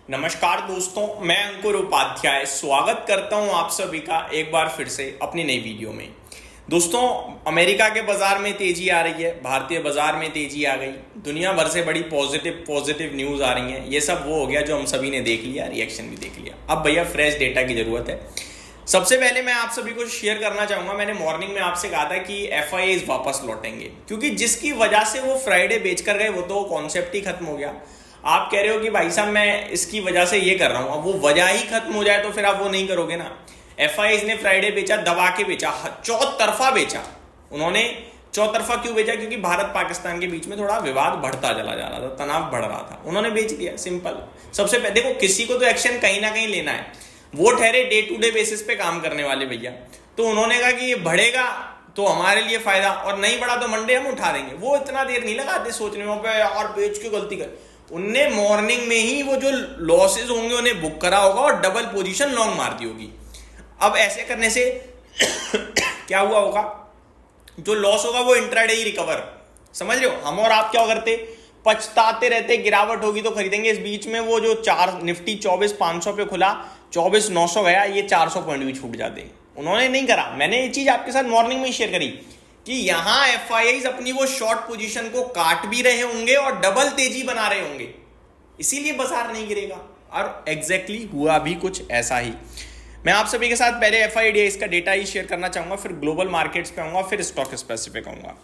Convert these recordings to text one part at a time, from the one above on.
नमस्कार दोस्तों, मैं अंकुर उपाध्याय स्वागत करता हूं आप सभी का एक बार फिर से अपनी नई वीडियो में। दोस्तों, अमेरिका के बाजार में तेजी आ रही है, भारतीय बाजार में तेजी आ गई, दुनिया भर से बड़ी पॉजिटिव न्यूज आ रही है। ये सब वो हो गया जो हम सभी ने देख लिया, रिएक्शन भी देख लिया। अब भैया फ्रेश डेटा की जरूरत है। सबसे पहले मैं आप सभी को शेयर करना चाहूंगा, मैंने मॉर्निंग में आपसे कहा था कि FIIs वापस लौटेंगे, क्योंकि जिसकी वजह से वो फ्राइडे बेचकर गए वो तो कॉन्सेप्ट ही खत्म हो गया। आप कह रहे हो कि भाई साहब मैं इसकी वजह से ये कर रहा हूं, अब वो वजह ही खत्म हो जाए तो फिर आप वो नहीं करोगे ना। FIIs ने फ्राइडे बेचा, दबा के बेचा, चौतरफा बेचा। उन्होंने चौतरफा क्यों बेचा? क्योंकि भारत पाकिस्तान के बीच में थोड़ा विवाद बढ़ता चला जा रहा था, तनाव बढ़ रहा था, उन्होंने बेच दिया, सिंपल। सबसे पहले देखो, किसी को तो एक्शन कहीं ना कहीं लेना है, वो ठहरे डे टू डे बेसिस पे काम करने वाले भैया। तो उन्होंने कहा कि ये बढ़ेगा तो हमारे लिए फायदा, और नहीं बढ़ा तो मंडे हम उठा देंगे। वो इतना देर नहीं लगाते सोचने में यार बेच के गलती कर। उनने मॉर्निंग में ही वो जो लॉसेज होंगे उन्हें बुक करा होगा और डबल पोजीशन लॉन्ग मार दी होगी। अब ऐसे करने से क्या हुआ होगा, जो लॉस होगा वो इंट्राडे ही रिकवर, समझ रहे हो। हम और आप क्या करते, पछताते रहते, गिरावट होगी तो खरीदेंगे। इस बीच में वो जो निफ्टी 24,500 पे खुला, 24,900 गया, ये 400 पॉइंट भी छूट जाते। उन्होंने नहीं करा। मैंने ये चीज आपके साथ मॉर्निंग में ही शेयर करी कि यहां FIIs अपनी वो शॉर्ट पोजीशन को काट भी रहे होंगे और डबल तेजी बना रहे होंगे, इसीलिए बाजार नहीं गिरेगा। और एग्जैक्टली हुआ भी कुछ ऐसा ही। मैं आप सभी के साथ पहले FIIs का डेटा ही शेयर करना चाहूंगा, फिर ग्लोबल मार्केट्स पे आऊंगा, फिर स्टॉक स्पेसिफिक आऊंगा।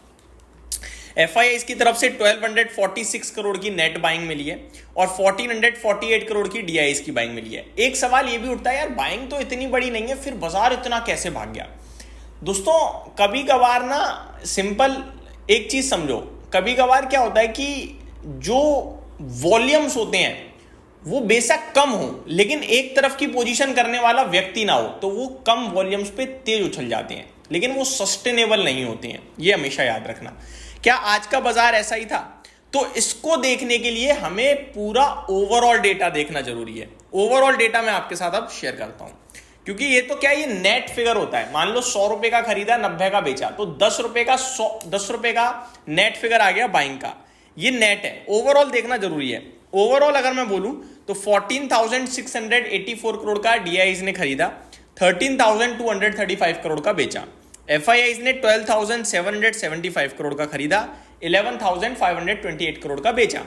FIIs की तरफ से 1246 करोड़ की नेट बाइंग मिली है और 1448 करोड़ की DIs की बाइंग मिली है। एक सवाल ये भी उठता है, यार बाइंग तो इतनी बड़ी नहीं है, फिर बाजार इतना कैसे भाग गया? दोस्तों, कभी कभार ना सिंपल एक चीज समझो, कभी कभार क्या होता है कि जो वॉल्यूम्स होते हैं वो बेशक कम हो, लेकिन एक तरफ की पोजीशन करने वाला व्यक्ति ना हो, तो वो कम वॉल्यूम्स पे तेज उछल जाते हैं, लेकिन वो सस्टेनेबल नहीं होते हैं। ये हमेशा याद रखना। क्या आज का बाजार ऐसा ही था? तो इसको देखने के लिए हमें पूरा ओवरऑल डेटा देखना जरूरी है। ओवरऑल डेटा मैं आपके साथ अब शेयर करता हूं, क्योंकि ये तो क्या, ये नेट फिगर होता है। मान लो 100 रुपए का खरीदा, 90 का बेचा, तो 10 रुपए का नेट फिगर आ गया बाइंग का। ये नेट है, ओवरऑल देखना जरूरी है। ओवरऑल अगर मैं बोलूं तो 14,684 करोड़ का DIs ने खरीदा, 13,235 करोड़ का बेचा। FIIs ने 12,775 करोड़ का खरीदा, 11,528 करोड़ का बेचा।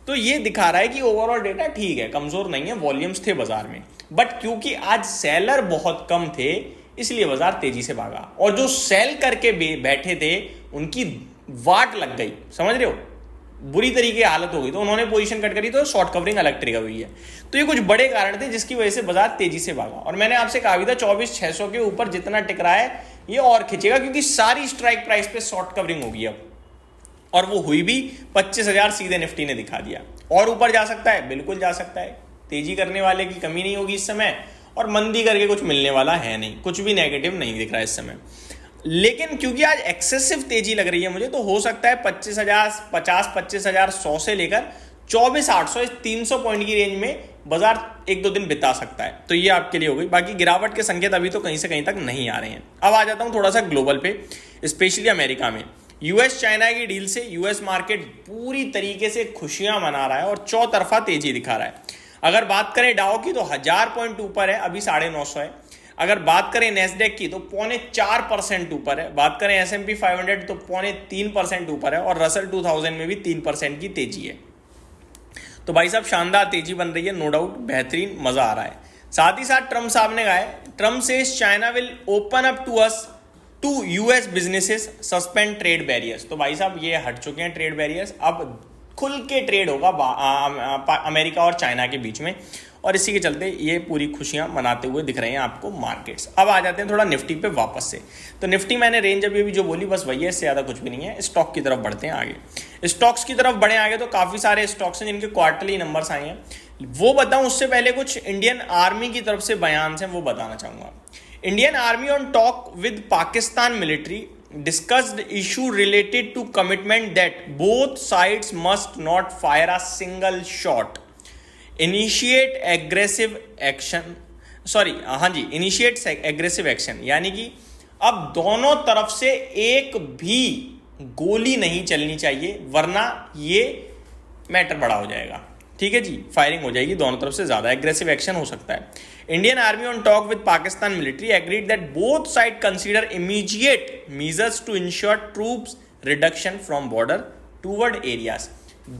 तो ये दिखा रहा है कि ओवरऑल डेटा ठीक है, कमजोर नहीं है, वॉल्यूम्स थे बाजार में, बट क्योंकि आज सेलर बहुत कम थे इसलिए बाजार तेजी से भागा, और जो सेल करके बैठे थे उनकी वाट लग गई, समझ रहे हो, बुरी तरीके हालत हो गई, तो उन्होंने पोजीशन कट करी, तो शॉर्ट कवरिंग अलग ट्रिगर हुई है। तो ये कुछ बड़े कारण थे जिसकी वजह से बाजार तेजी से भागा। और मैंने आपसे कहा भी था 24,600 के ऊपर जितना टिक रहा है ये और खिंचेगा, क्योंकि सारी स्ट्राइक प्राइस पे शॉर्ट कवरिंग होगी अब, और वो हुई भी। 25,000 सीधे निफ्टी ने दिखा दिया। और ऊपर जा सकता है, बिल्कुल जा सकता है, तेजी करने वाले की कमी नहीं होगी इस समय, और मंदी करके कुछ मिलने वाला है नहीं, कुछ भी नेगेटिव नहीं दिख रहा है इस समय। लेकिन क्योंकि आज एक्सेसिव तेजी लग रही है मुझे, तो हो सकता है 25,100 से लेकर 24,800, 300 पॉइंट की रेंज में बाजार एक दो दिन बिता सकता है। तो ये आपके लिए हो गई। बाकी गिरावट के संकेत अभी तो कहीं से कहीं तक नहीं आ रहे हैं। अब आ जाता हूं थोड़ा सा ग्लोबल पे, स्पेशली अमेरिका में। US चाइना की डील से US मार्केट पूरी तरीके से खुशियां मना रहा है और चौतरफा तेजी दिखा रहा है। अगर बात करें डाउ की तो 1000 पॉइंट ऊपर है, अभी 950 है। अगर बात करें नेस्डेक की तो 0.4% ऊपर है। बात करें S&P 500 तो 0.3% ऊपर है, और रसल 2000 में भी 3% की तेजी है। तो भाई साहब शानदार तेजी बन रही है, नो डाउट, बेहतरीन, मजा आ रहा है। साथ ही साथ ट्रम्प साहब ने कहा है, Trump says China will open up to us to US businesses, suspend trade barriers. तो भाई साहब ये हट चुके हैं ट्रेड बैरियर्स, अब खुल के ट्रेड होगा अमेरिका और चाइना के बीच में, और इसी के चलते ये पूरी खुशियां मनाते हुए दिख रहे हैं आपको मार्केट्स। अब आ जाते हैं थोड़ा निफ्टी पे वापस से। तो निफ्टी मैंने रेंज अभी जो बोली बस वही है, इससे ज़्यादा कुछ भी नहीं है। स्टॉक की तरफ बढ़ते हैं आगे। स्टॉक्स की तरफ बढ़े आगे तो काफ़ी सारे स्टॉक्स हैं जिनके क्वार्टरली नंबर्स आए हैं, वो बताऊं उससे पहले कुछ इंडियन आर्मी की तरफ से बयान हैं, वो बताना चाहूँगा। Indian army on talk with Pakistan military discussed issue related to commitment that both sides must not fire a single shot, initiate aggressive action, initiate aggressive action, यानी कि अब दोनों तरफ से एक भी गोली नहीं चलनी चाहिए, वरना ये मैटर बड़ा हो जाएगा। ठीक है जी, फायरिंग हो जाएगी दोनों तरफ से, ज्यादा एग्रेसिव एक्शन हो सकता है। Indian army on talk with Pakistan military agreed that both side consider immediate measures to ensure troops reduction from border toward areas.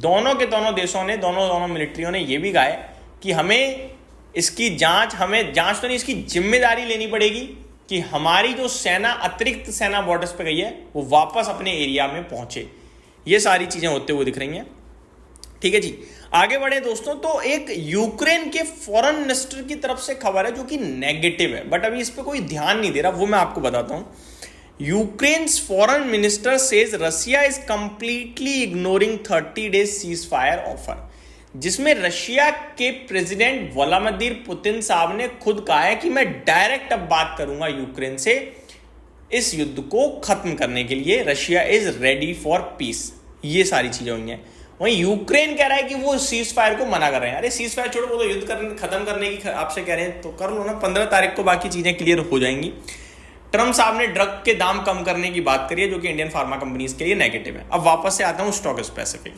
दोनों के दोनों देशों ने, दोनों मिलिट्रियों ने यह भी कहा है कि हमें इसकी जांच तो नहीं, इसकी जिम्मेदारी लेनी पड़ेगी कि हमारी जो सेना, अतिरिक्त सेना बॉर्डर्स पे गई है, वो वापस अपने एरिया में पहुंचे। ये सारी चीजें होते हुए दिख रही हैं। ठीक है जी, आगे बढ़े दोस्तों। तो एक यूक्रेन के फॉरेन मिनिस्टर की तरफ से खबर है जो कि नेगेटिव है, बट अभी इस पे कोई ध्यान नहीं दे रहा, वो मैं आपको बताता हूं। Ukraine's foreign minister says Russia is completely ignoring 30 days cease fire offer, जिसमें रशिया के प्रेसिडेंट व्लादिमीर पुतिन साहब ने खुद कहा है कि मैं डायरेक्ट अब बात करूंगा यूक्रेन से इस युद्ध को खत्म करने के लिए, Russia is ready for piece. ये सारी चीजें हुई हैं। वहीं यूक्रेन कह रहा है कि वो सीज फायर को मना कर रहे हैं। अरे सीज फायर छोड़ो, वो तो युद्ध खत्म करने की आपसे कह रहे हैं तो कर लो ना, 15 तारीख को बाकी चीजें क्लियर हो जाएंगी। ट्रम्प साहब ने ड्रग के दाम कम करने की बात करी है, जो कि इंडियन फार्मा कंपनीज के लिए नेगेटिव है। अब वापस से आता हूं stock specific.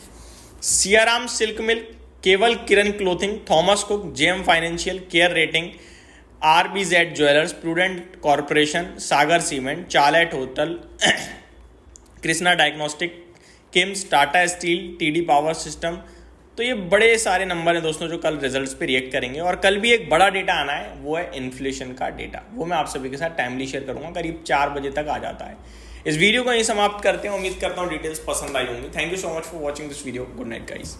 Siyaram silk mill, Kewal Kiran clothing, Thomas Cook, JM financial, care rating, RBZ jewellers, prudent corporation, Sagar cement, Chalet hotel, Krishna diagnostic, KIMS, Tata steel, TD power system. तो ये बड़े सारे नंबर हैं दोस्तों जो कल रिजल्ट्स पे रिएक्ट करेंगे। और कल भी एक बड़ा डेटा आना है, वो है इन्फ्लेशन का डेटा। वो मैं आप सभी के साथ टाइमली शेयर करूंगा, करीब 4 बजे तक आ जाता है। इस वीडियो को यहीं समाप्त करते हैं। उम्मीद करता हूँ डिटेल्स पसंद आई होंगी। Thank you so much for watching this video. Good night guys.